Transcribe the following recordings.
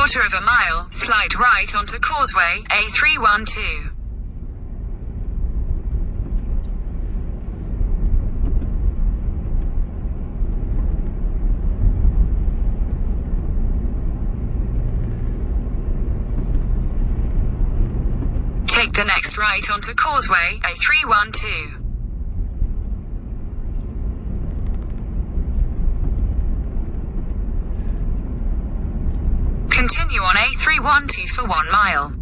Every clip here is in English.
quarter of a mile, slide right onto causeway, A312. Take the next right onto causeway, A312. Continue on A312 for 1 mile.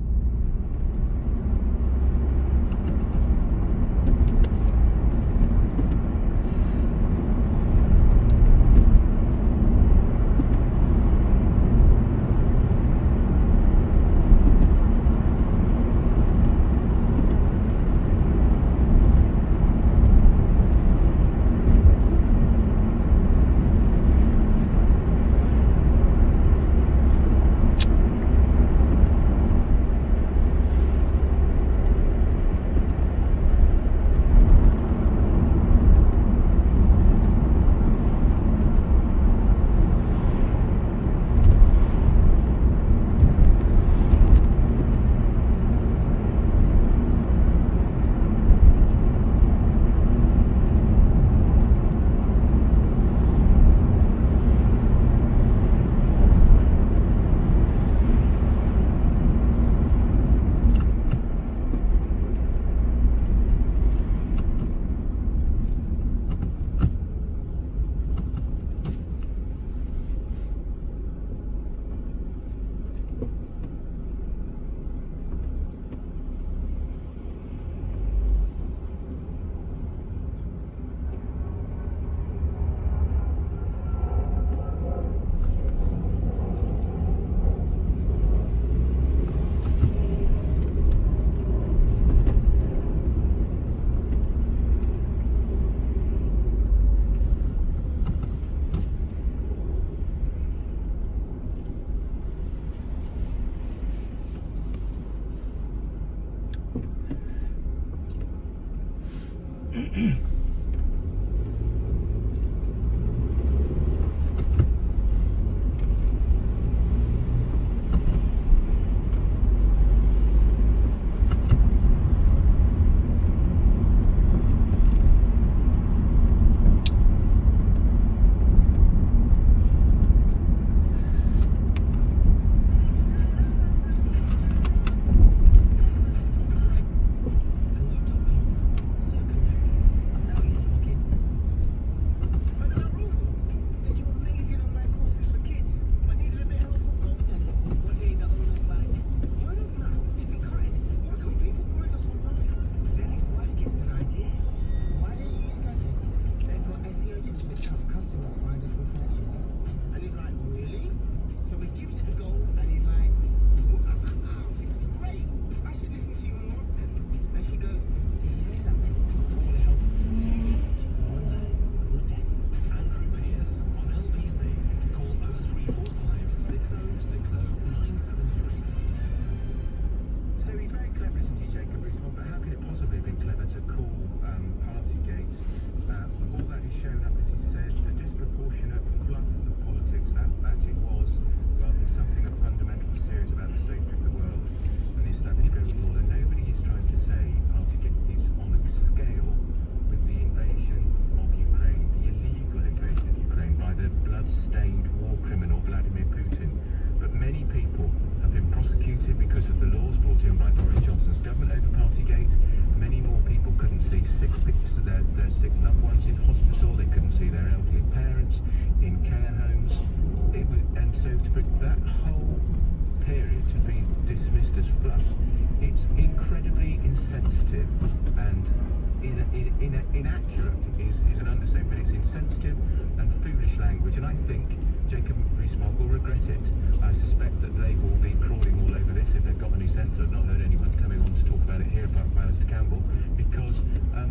Inaccurate is an understatement, but it's insensitive and foolish language, and I think Jacob Rees-Mogg will regret it. I suspect that they will be crawling all over this if they've got any sense. I've not heard anyone coming on to talk about it here apart from Alistair Campbell, because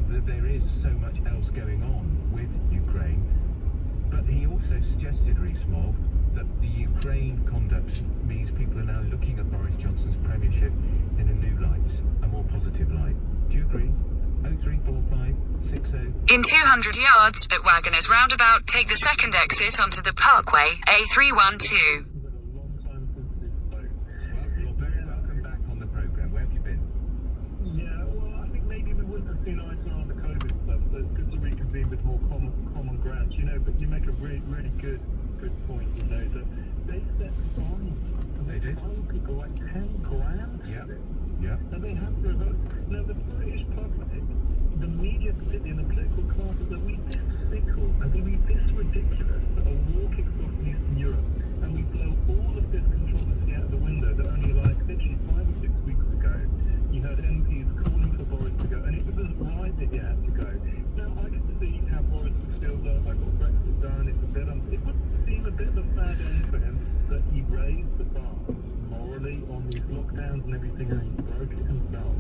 there is so much else going on with Ukraine. But he also suggested, Rees-Mogg, that the Ukraine conduct means people are now looking at Boris Johnson's premiership in a new light, a more positive light. Do you agree? 034560. In 200 yards, at Wagoners Roundabout, take the second exit onto the Parkway, A312. see eye to eye on the COVID stuff, so it's good to reconvene with more common ground. But you make a really good point, that they set fines. They did. Fine people like 10 grand. Yeah. And they have to revoke. Now the British public, the media, particularly in the political classes, are we this fickle? Are we this ridiculous that a war kicks off in Eastern Europe and we blow all of this controversy out of the window that only literally 5 or 6 weeks ago you had MPs calling for Boris to go, and it was right that he had to go. Now I can see how Boris would feel that I got Brexit done, it would seem a bit of a bad end for him that he raised the bar morally on these lockdowns and everything, and he broke it himself.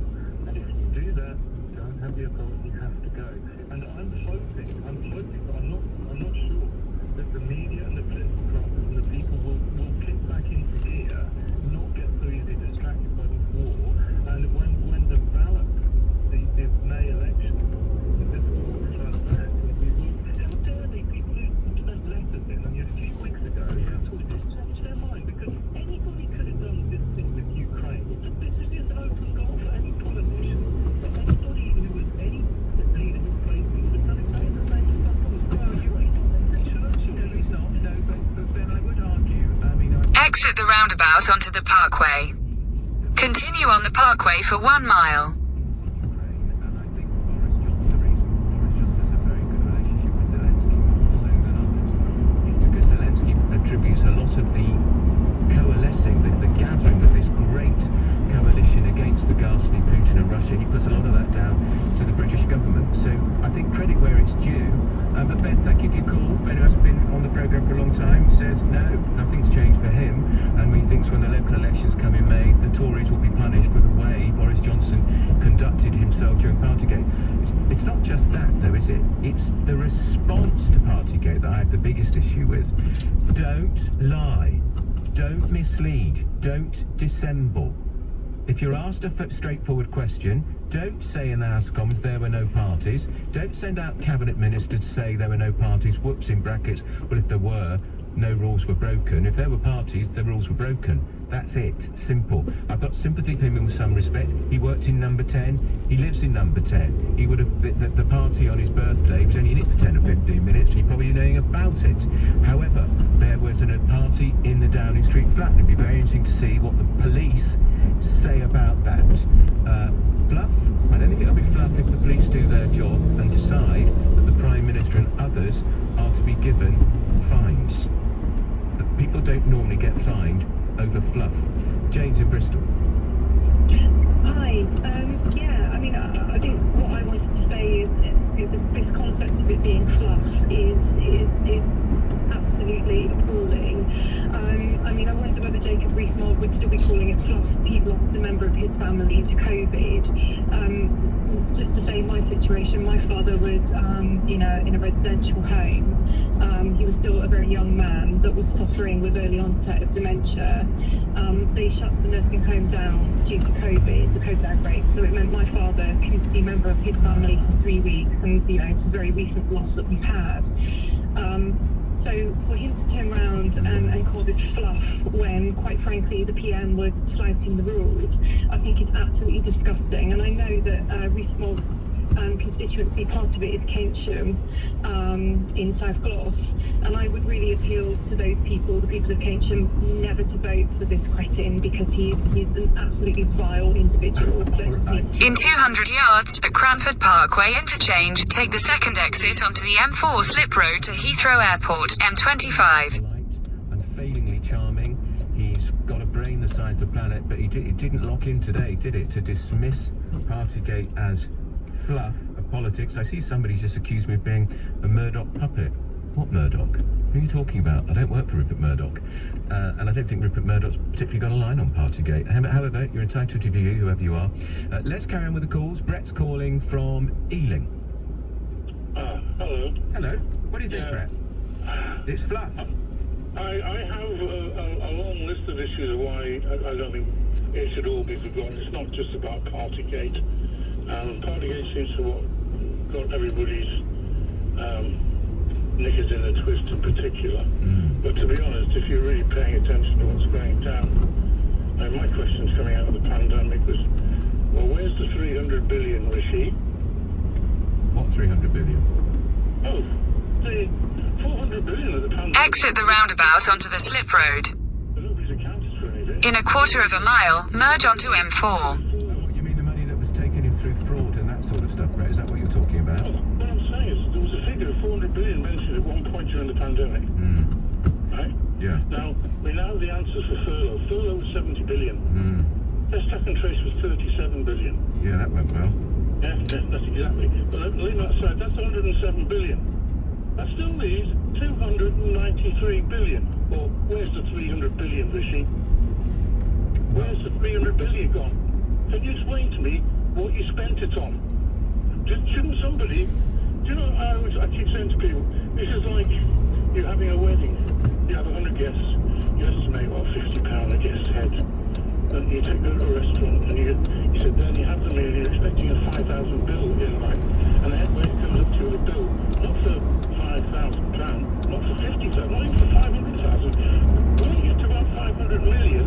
And if you do that, you don't have the authority, you have to go. And I'm hoping, but I'm not sure that the media and the political classes and the people will kick back into gear, not get so easily distracted by this war. And when the ballot, the May election, this war comes back, we will. How dare they? People who sent letters in, a few weeks ago, changed their mind, because anybody could have done this thing with Ukraine. This is just open goal for any politician. For anybody who was any leader who played, who would have done exactly the same stuff. No, he's not. No, but Ben, I would argue. Exit the roundabout onto the parkway. Continue on the parkway for 1 mile. Ukraine, and I think Boris Johnson, the reason Boris Johnson has a very good relationship with Zelensky, more so than others, is because Zelensky attributes a lot of the coalescing, the gathering of this great coalition against the ghastly Putin and Russia. He puts a lot of that down to the British government. So I think credit where it's due. But Ben, thank you for your call. Ben, who hasn't been on the programme for a long time, says no, nothing's changed for him, and he thinks when the local elections come in May, the Tories will be punished for the way Boris Johnson conducted himself during Partygate. It's not just that, though, is it? It's the response to Partygate that I have the biggest issue with. Don't lie. Don't mislead. Don't dissemble. If you're asked a straightforward question, don't say in the House of Commons there were no parties. Don't send out cabinet ministers to say there were no parties, whoops, in brackets, but if there were, no rules were broken. If there were parties, the rules were broken. That's it. Simple. I've got sympathy for him in some respect. He worked in number 10. He lives in number 10. He would have, the party on his birthday was only in it for 10 or 15 minutes. He probably knew about it. However, there was a party in the Downing Street flat. It'd be very interesting to see what the police say about that. Fluff? I don't think it'll be fluff if the police do their job and decide that the Prime Minister and others are to be given fines. The people don't normally get fined over fluff. James in Bristol. Hi. I think what I wanted to say is this concept of it being fluff is absolutely appalling. I wonder whether Jacob Rees-Mogg would still be calling it fluff. People lost a member of his family to COVID. Just to say my situation, my father was, in a residential home. He was still a very young man that was suffering with early onset of dementia. They shut the nursing home down due to COVID, the COVID outbreak. So it meant my father couldn't see a member of his family for 3 weeks, and it's a very recent loss that we've had. So for him to turn around and call this fluff when, quite frankly, the PM was flouting the rules, I think is absolutely disgusting. And I know that Rees-Mogg's constituency, part of it is Keynsham in South Gloss, and I would really appeal to those people, the people of Keynsham, never to vote for this cretin, because he's an absolutely vile individual. In 200 yards at Cranford Parkway interchange, take the second exit onto the M4 slip road to Heathrow Airport, M25. And failingly charming. He's got a brain the size of the planet, but it didn't lock in today, did it, to dismiss Partygate as fluff of politics. I see somebody just accused me of being a Murdoch puppet. What Murdoch? Who are you talking about? I don't work for Rupert Murdoch. And I don't think Rupert Murdoch's particularly got a line on Partygate. However, you're entitled to view, whoever you are. Let's carry on with the calls. Brett's calling from Ealing. Hello. Hello. What do you think, Brett? It's fluff. I have a long list of issues of why I don't think it should all be forgotten. It's not just about Partygate. Partygate seems to have got everybody's knickers in a twist in particular. But to be honest, if you're really paying attention to what's going down, my question's coming out of the pandemic was, well, where's the 300 billion, Rishi? Exit the roundabout onto the slip road. But nobody's accounted for any of it. In a quarter of a mile, merge onto M4. Oh, you mean the money that was taken in through fraud and that sort of stuff, Brett? Is that what you're talking about? What I'm saying is there was a figure of 400 billion mentioned at one point during the pandemic. Right? Yeah. Now, we now have the answers for furlough. Furlough was 70 billion. Test, track and trace was 37 billion. Yeah, that went well. Yeah, that's exactly. But leave that aside, that's 107 billion. That still leaves 293 billion. Well, where's the 300 billion, Rishi? Where's the 300 billion gone? Can you explain to me what you spent it on? Shouldn't somebody... Do you know, I keep saying to people, this is like you're having a wedding. You have 100 guests. You estimate, well, £50 a guest's head. And you take them to a restaurant and you sit there and you have the meal, you're expecting a 5,000 bill in line. And the head waiter comes up to you with a bill, not for £5,000, not for 50,000, not even for 500,000. When you get to about 500 million,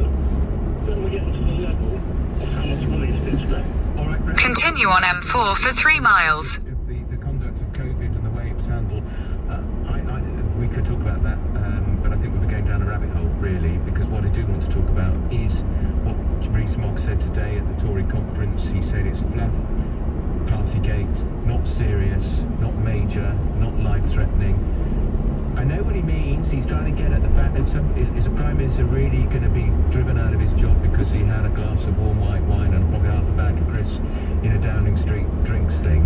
then we get into the level of how much money is being spent. All right, Brett. Continue on M4 for 3 miles. The conduct of COVID and the way it was handled, we could talk about that, but I think we'll be going down a rabbit hole, really, because what I do want to talk about is what Rees-Mogg said today at the Tory conference. He said it's fluff, Partygate, not serious, not major, not life-threatening. I know what he means. He's trying to get at the fact that is a Prime Minister really going to be driven out of his job because he had a glass of warm white wine and probably half a bag of crisps in a Downing Street drinks thing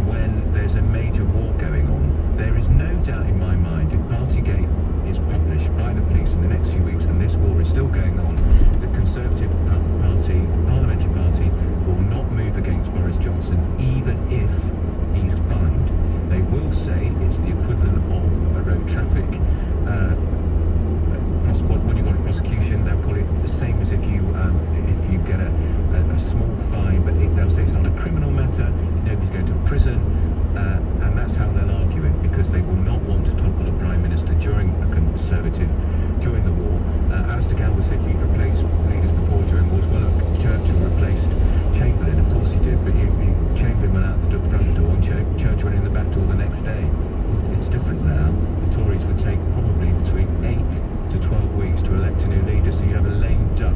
when there's a major war going on? There is no doubt in my mind, if Partygate is published by the police in the next few weeks and this war is still going on, the Conservative Party, Parliamentary Party, will not move against Boris Johnson even if he's fined. They will say it's the equivalent of a road traffic what you call it, prosecution. They'll call it the same as if you get a small fine, but they'll say it's not a criminal matter, nobody's going to prison, and that's how they'll argue it, because they will not want to topple a Prime Minister during a Conservative, during the war. Alistair Campbell said you've replaced leaders before during wars. Well, look, Churchill replaced Chamberlain, of course he did, but Chamberlain went out the front door and Churchill went in the back door the next day. It's different now. The Tories would take probably between 8 to 12 weeks to elect a new leader, so you have a lame duck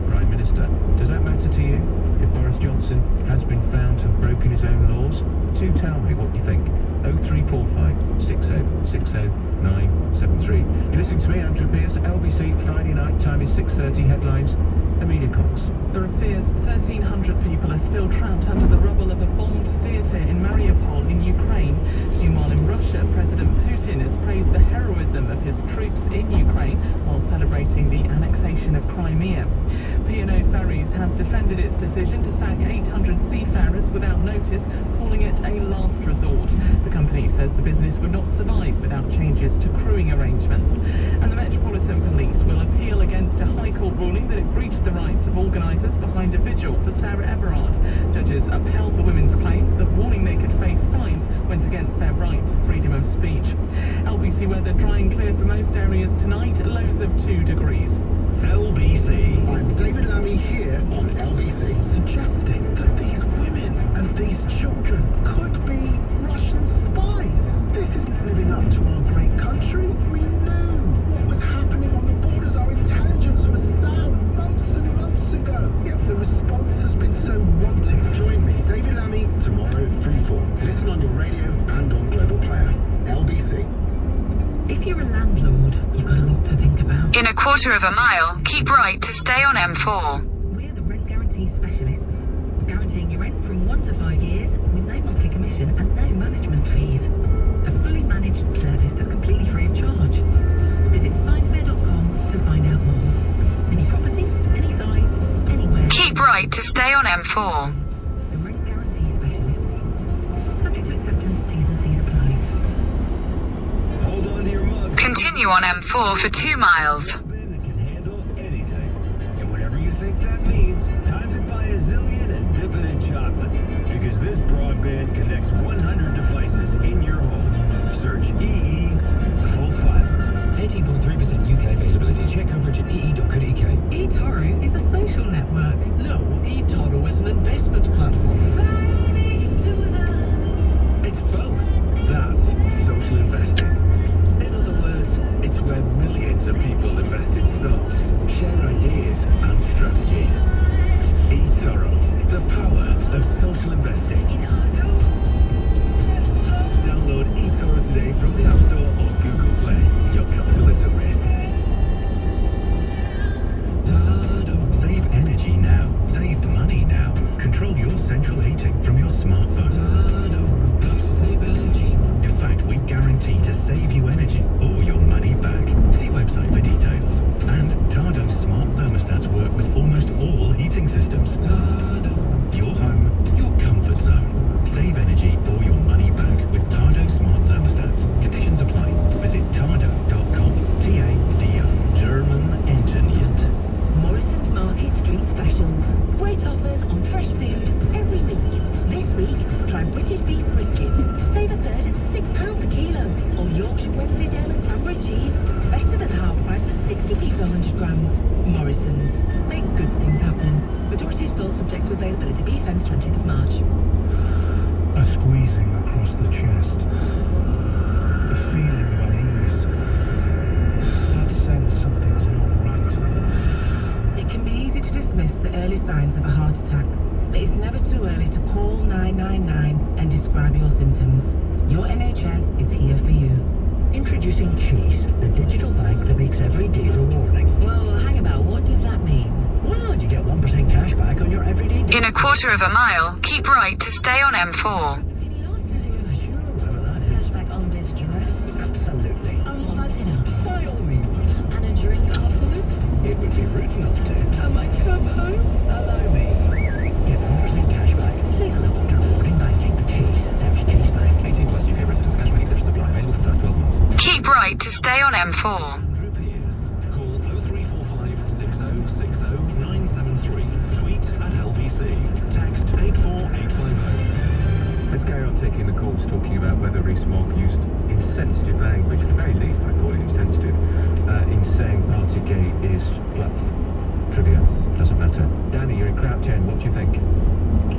Prime Minister. Does that matter to you? If Boris Johnson has been found to have broken his own laws, do tell me what you think. 0345 60 60 973. You're listening to me, Andrew Pierce, LBC, Friday night, time is 6:30, headlines, Amelia Cox. There are fears 1,300 people are still trapped under the rubble of a bombed theatre in Mariupol in Ukraine. Meanwhile, in Russia, President Putin has praised the heroism of his troops in Ukraine while celebrating the annexation of Crimea. P&O Ferries has defended its decision to sack 800 seafarers without notice, calling it a last resort. The company says the business would not survive without changes to crewing arrangements. And the Metropolitan Police will appeal against a High Court ruling that it breached the rights of organisers behind a vigil for Sarah Everard. Judges upheld the women's claims that warning they could face fines went against their right to freedom of speech. LBC weather dry and clear for most areas tonight, lows of 2 degrees. LBC. I'm David Lammy here on LBC. Suggesting that these women and these children could be Russian spies. This isn't living up to our great country. We knew what was happening on the borders. Our intelligence was sound months and months ago. Yet the response has been so wanting. Join me, David Lammy, tomorrow from 4. Listen on your radio and on Global Player. LBC. If you're a landlord, you've got a lot to think about. In a quarter of a mile, keep right to stay on M4. We're the rent guarantee specialists, guaranteeing your rent from 1 to 5 years with no monthly commission and no management fees. A fully managed service that's completely free of charge. Visit finefair.com to find out more. Any property, any size, anywhere. Keep right to stay on M4. The rent guarantee specialists. Subject to acceptance, T's and C's apply. Hold on to your mug. Continue on M4 for 2 miles. That can handle anything. And whatever you think that means, times it by a zillion and dip it in chocolate. Because this broadband connects 100 devices in your home. Search EE Full Fiber. 18.3% UK availability. Check coverage at ee.co.uk. eToro is a social network. No, eToro is an investment platform. It's both. That's social investing. In other words, Try British beef brisket. Save a third at £6 per kilo. Or Yorkshire Wednesdaydale and cranberry cheese. Better than half price at 60p per 100 grams. Morrison's. Make good things happen. Majority of stores subject to availability. Beef ends 20th of March. A squeezing across the chest. A feeling of unease. That sense something's not right. It can be easy to dismiss the early signs of a heart attack, but it's never too early to call 999 and describe your symptoms. Your NHS is here for you. Introducing Chase, the digital bank that makes every day rewarding. Well, hang about, what does that mean? Well, you get 1% cash back on your everyday day. In a quarter of a mile, keep right to stay on M4. Sure, whatever that is. Cashback on this dress. Absolutely. Oh, what about dinner? By all means. And a drink afterwards? It would be rude not to. And my cab home? Allow me. Get 1% cash back. Say hello to rewarding banking. Chase. Search Chase Bank. 18 plus UK residents. Cashback exceptions apply. Available for the first 12 months. Keep right to stay on M4. Andrew Pierce. Call 0345 6060 973. Tweet at LBC. Text 84850. Let's carry on taking the calls, talking about whether Rees-Mogg used insensitive language, at the very least I call it insensitive, in saying Partygate is fluff. Trivia, doesn't matter. Danny, you're in Crouch End, what do you think?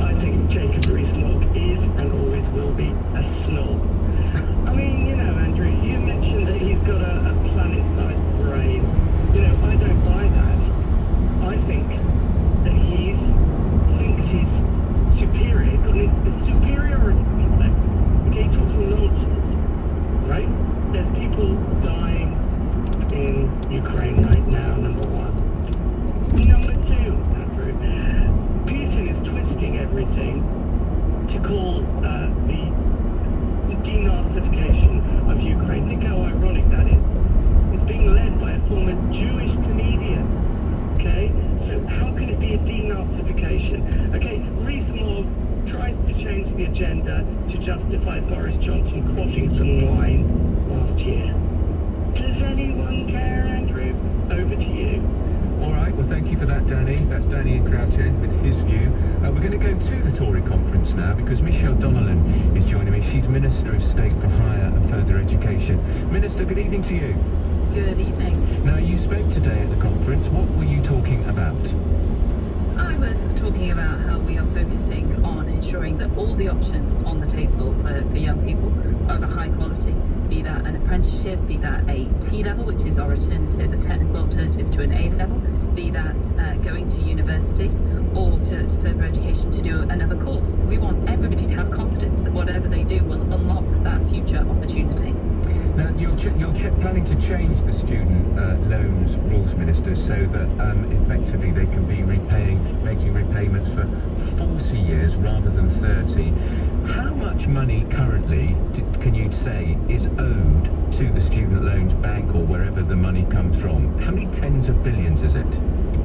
I think Jacob Rees-Mogg is and always will be a snob. I mean, you know, Andrew, you mentioned that he's got a planet-sized brain. You know, I don't buy that. I think that he thinks he's superior. He's got a superiority complex. Okay, he talks nonsense, right? There's people dying in Ukraine right now, number one. Number two, Andrew, Putin is twisting everything to call the denazification of Ukraine. Think how ironic that is. It's being led by a former Jewish comedian. Okay? So how can it be a denazification? Okay, Rees-Mogg tries to change the agenda to justify Boris Johnson quaffing some wine last year. Does anyone care, Andrew? Over to you. All right, well, thank you for that, Danny. That's Danny in Crouch End with his view. We're going to go to the Tory conference now because Michelle Donnellan is joining me. She's Minister of State for Higher and Further Education. Minister, good evening to you. Good evening. Now, you spoke today at the conference. What were you talking about? I was talking about how we are focusing on ensuring that all the options on the table for young people are of a high quality, be that an apprenticeship, be that a T-level, which is our alternative, a technical alternative to an A-level, be that going to university or to further education to do another course. We want everybody to have confidence that whatever they do will unlock that future opportunity. Now, you're planning to change the student loans rules, Minister, so that effectively they can be making repayments for 40 years rather than 30. How much money currently, can you say, is owed to the student loans bank or wherever the money comes from? How many tens of billions is it?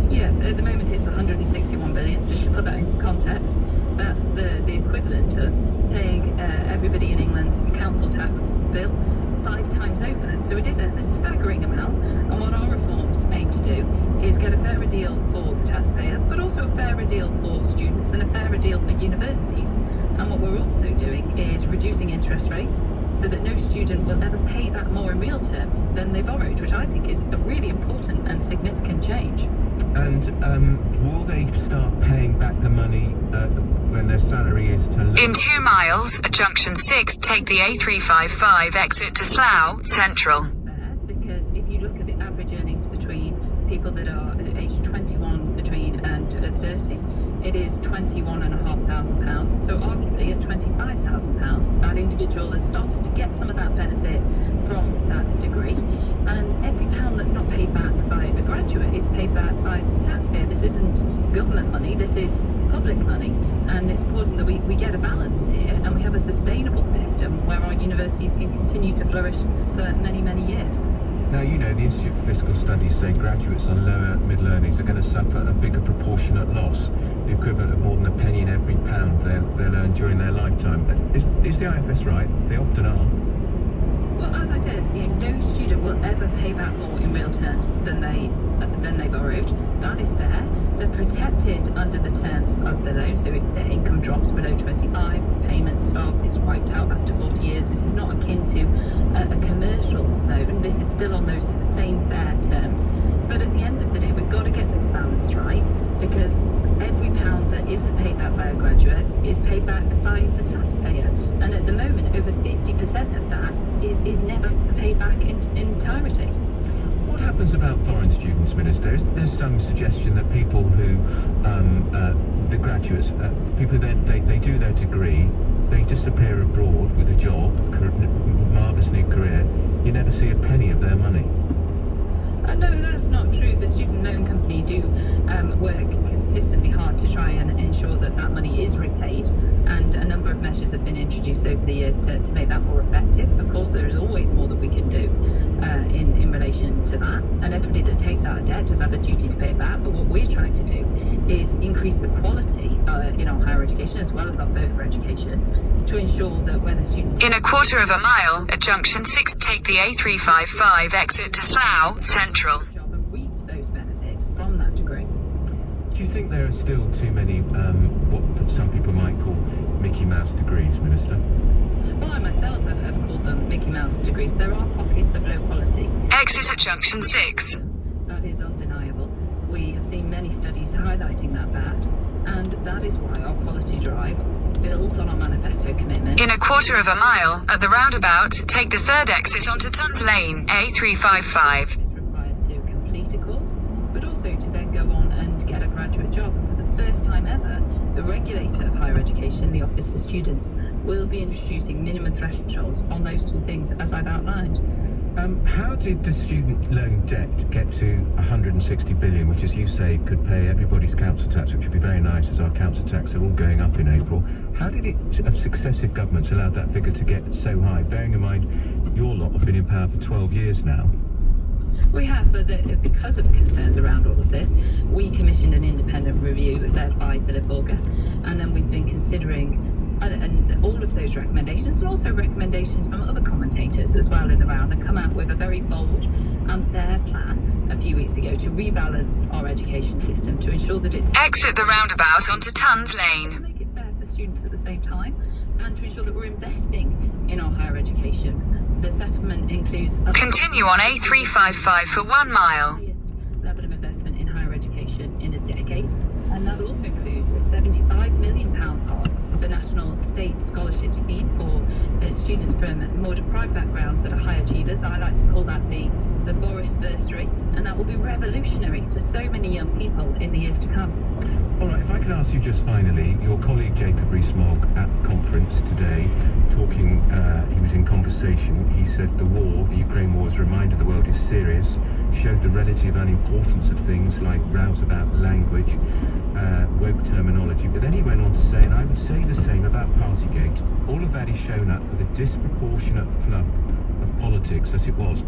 Yes, at the moment it's 161 billion, so to put that in context, that's the equivalent of paying everybody in England's council tax bill 5 times over. So it is a staggering amount, and what our reforms aim to do is get a fairer deal for the taxpayer, but also a fairer deal for students and a fairer deal for universities. And what we're also doing is reducing interest rates so that no student will ever pay back more in real terms than they borrowed, which I think is a really important and significant change. And will they start paying back the money when their salary is to... In 2 miles, at junction 6, take the A355 exit to Slough Central. Because if you look at the average earnings between people that are aged 21 between and 30, it is £21,500. So arguably at £25,000, that individual has started to get some of that benefit from that degree. And every pound that's not paid back by the graduate is paid back by the taxpayer. This isn't government money, this is public money. And it's important that we get a balance here and we have a sustainable system where our universities can continue to flourish for many, many years. Now, you know, the Institute for Fiscal Studies say graduates on lower middle earnings are going to suffer a bigger proportionate loss, the equivalent of more than a penny in every pound they'll earn during their lifetime. Is the IFS right? They often are. Well, as I said, no student will ever pay back more in real terms than they borrowed. That is fair. They're protected under the terms of the loan, so if their income drops below 25, payments stop. wiped out after 40 years. This is not akin to a commercial loan. This is still on those same fair terms. But at the end of the day, we've got to get this balance right, because every pound that isn't paid back by a graduate is paid back by the taxpayer. And at the moment, over 50% of that is never paid back in entirety. What happens about foreign students, Minister? Is there some suggestion that people who, the graduates, people then they do their degree, they disappear abroad with a job, marvellous new career, you never see a penny of their money? No, that's not true. The student loan company do work consistently hard to try and ensure that that money is repaid, and a number of measures have been introduced over the years to make that more effective. Of course, there is always more that we can do in relation to that, and everybody that takes out a debt does have a duty to pay it back. But what we're trying to do is increase the quality in our higher education as well as our further education, to ensure that when a student... In a quarter of a mile, at junction 6, take the A355 exit to Slough Central. ...job and reap those benefits from that degree. Do you think there are still too many, what some people might call Mickey Mouse degrees, Minister? Well, I myself have called them Mickey Mouse degrees. There are pockets of low quality. Exit at junction 6. That is undeniable. We have seen many studies highlighting that fact, and that is why our quality drive builds on our manifesto commitment. In a quarter of a mile, at the roundabout, take the third exit onto Tons Lane, A355. Is required to complete a course, but also to then go on and get a graduate job. And for the first time ever, the regulator of higher education, the Office for Students, will be introducing minimum thresholds on those two things, as I've outlined. How did the student loan debt get to 160 billion, which, as you say, could pay everybody's council tax, which would be very nice, as our council tax are all going up in April? How did successive governments allowed that figure to get so high, bearing in mind your lot have been in power for 12 years now? We have, but because of concerns around all of this, we commissioned an independent review led by Philip Auger, and then we've been considering and all of those recommendations, and also recommendations from other commentators as well in the round, and come out with a very bold and fair plan a few weeks ago to rebalance our education system to ensure that it's... Exit the roundabout onto Tons to Lane. make it fair for students at the same time, and to ensure that we're investing in our higher education. The settlement includes... Continue on A355 for 1 mile. ...highest level of investment in higher education in a decade, and that also includes a £75 million part of the National State Scholarship Scheme for students from more deprived backgrounds that are high achievers. I like to call that the Boris Bursary, and that will be revolutionary for so many young people in the years to come. All right, if I could ask you just finally, your colleague Jacob Rees-Mogg at the conference today, talking, he was in conversation, he said the war, the Ukraine war, is a reminder the world is serious, showed the relative unimportance of things like rows about language, woke terminology, but then he went on to say, and I would say the same about Partygate, all of that is shown up for the disproportionate fluff of politics as it was.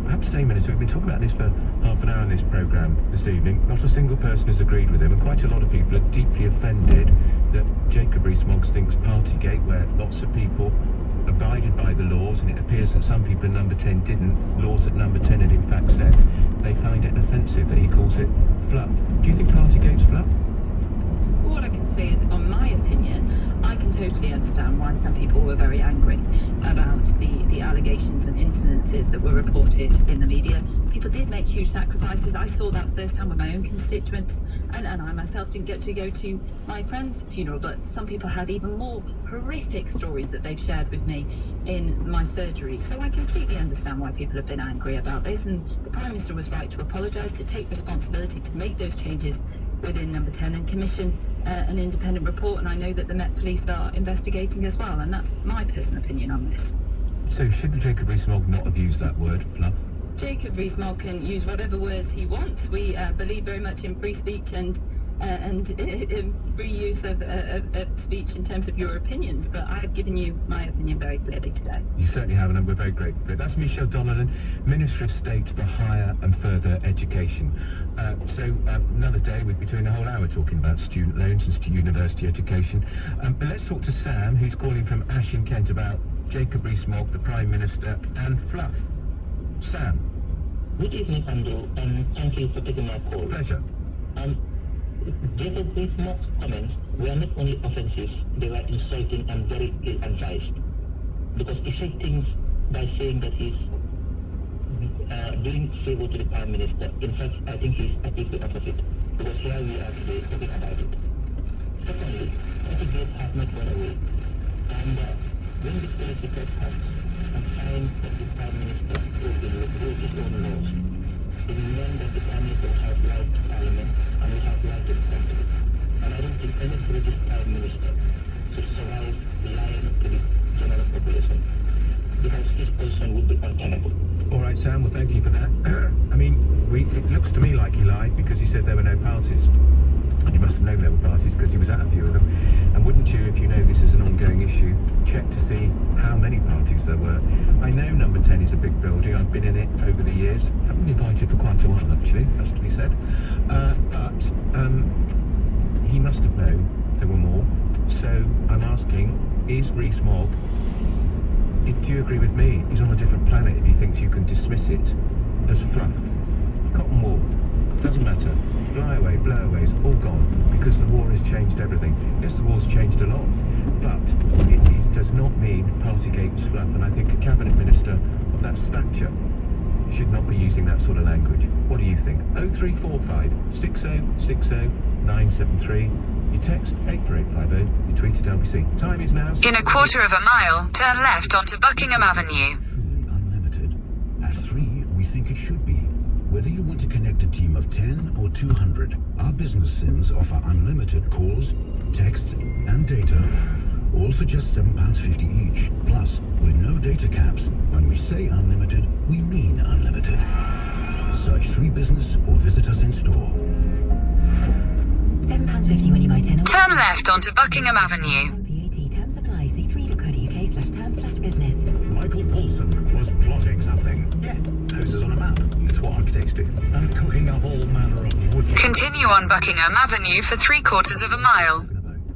I have to say, Minister, we've been talking about this for half an hour in this programme this evening. Not a single person has agreed with him, and quite a lot of people are deeply offended that Jacob Rees-Mogg thinks Partygate, where lots of people abided by the laws, and it appears that some people in number 10 didn't, laws at number 10 had in fact said, they find it offensive that he calls it fluff. Do you think Partygate's fluff? What I can say, on my opinion, I can totally understand why some people were very angry about the allegations and incidences that were reported in the media. People did make huge sacrifices. I saw that firsthand with my own constituents, and I myself didn't get to go to my friend's funeral, but some people had even more horrific stories that they've shared with me in my surgery. So I completely understand why people have been angry about this, and the Prime Minister was right to apologise, to take responsibility, to make those changes within number 10 and commission an independent report, and I know that the Met Police are investigating as well, and that's my personal opinion on this. So should Jacob Rees-Mogg not have used that word, fluff? Jacob Rees-Mogg can use whatever words he wants. We believe very much in free speech and free use of speech in terms of your opinions, but I've given you my opinion very clearly today. You certainly have, and we're very grateful for it. That's Michelle Donnellan, Minister of State for Higher and Further Education. So another day we'd be doing a whole hour talking about student loans and university education. But let's talk to Sam, who's calling from Ash in Kent, about Jacob Rees-Mogg, the Prime Minister, and fluff. Sam. Good evening, Andrew, and thank you for taking my call. Pleasure. Jacob Rees-Mogg's comments were not only offensive, they were insulting and very ill-advised. that he's doing favor to the Prime Minister. In fact, I think he's the opposite. Because here we are today talking about it. Secondly, Portuguese have not gone away. And when the solicitor comes and finds that the Prime Minister broke his own laws, it meant that the Prime Minister has lied to Parliament and will have lied to the country. And I don't think any British Prime Minister should survive lying to the general population, because his position would be untenable. All right, Sam, well, thank you for that. I mean, it looks to me like he lied because he said there were no parties. And he must have known there were parties because he was at a few of them. And wouldn't you, if you know this is an ongoing issue, check to see how many parties there were? I know number 10 is a big building. I've been in it over the years. Haven't been invited for quite a while, actually, has to be said. But he must have known there were more. So I'm asking, is Rees-Mogg, do you agree with me? He's on a different planet if he thinks you can dismiss it as fluff. Cotton wool, doesn't matter. Fly away, blow away, it's all gone because the war has changed everything. Yes, the war's changed a lot, but it does not mean Partygate was fluff, and I think a cabinet minister of that stature should not be using that sort of language. What do you think? 0345 6060 973. You text 84850. You tweet at LBC. Time is now. In a quarter of a mile, turn left onto Buckingham Avenue. Truly unlimited. At 3, we think it should be. Whether you want to connect a team of 10 or 200, our business SIMs offer unlimited calls, texts, and data, all for just £7.50 each. Plus, with no data caps, when we say unlimited, we mean unlimited. Search 3 Business or visit us in store. £7.50 when you buy 10 or... Turn left onto Buckingham Avenue. VAT terms apply. See 3.co.uk/terms/business. Michael Paulson was plotting something. Yeah, houses on a map. It's what architects do. And cooking up all manner of wood. Continue on Buckingham Avenue for 3/4 of a mile.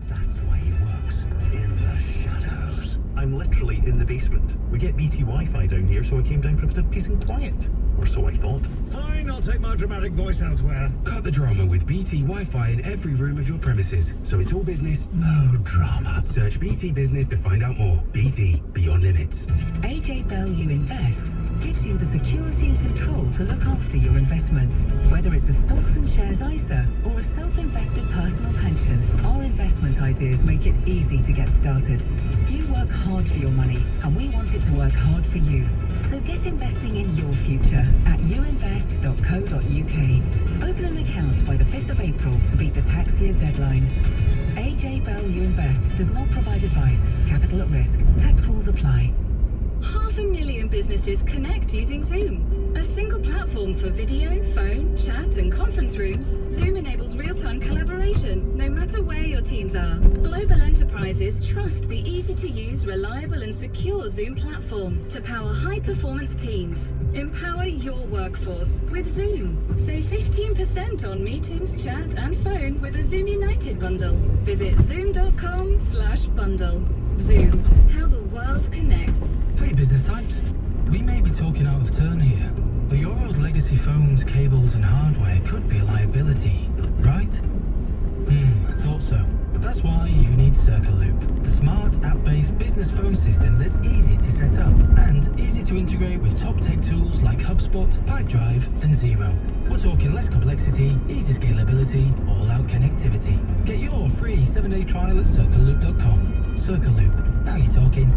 That's why he works in the shadows. I'm literally in the basement. We get BT Wi-Fi down here, so I came down for a bit of peace and quiet. Or so I thought. Fine, I'll take my dramatic voice elsewhere. Cut the drama with BT Wi-Fi in every room of your premises. So it's all business, No drama. search BT Business to find out more. BT, beyond limits. AJ Bell You Invest gives you the security and control to look after your investments. Whether it's a stocks and shares ISA or a self-invested personal pension, our investment ideas make it easy to get started. You work hard for your money, and we want it to work hard for you. So get investing in your future at youinvest.co.uk. Open an account by the 5th of April to beat the tax year deadline. AJ Bell You Invest does not provide advice. Capital at risk. Tax rules apply. 500,000 businesses connect using Zoom. A single platform for video, phone, chat and conference rooms, Zoom enables real-time collaboration, no matter where your teams are. Global enterprises trust the easy-to-use, reliable and secure Zoom platform to power high-performance teams. Empower your workforce with Zoom. Save 15% on meetings, chat and phone with a Zoom United bundle. Visit zoom.com/bundle. Zoom, how the world connects. Hey business types, we may be talking out of turn here, but your old legacy phones, cables and hardware could be a liability, right? I thought so. That's why you need CircleLoop, the smart app-based business phone system that's easy to set up and easy to integrate with top tech tools like HubSpot, Pipedrive and Xero. We're talking less complexity, easy scalability, all-out connectivity. Get your free 7-day trial at circleloop.com. CircleLoop, now you're talking.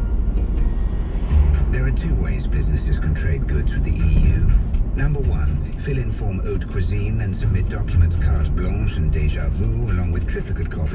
There are 2 ways businesses can trade goods with the EU. Number 1, fill in form haute cuisine and submit documents carte blanche and déjà vu along with triplicate copies.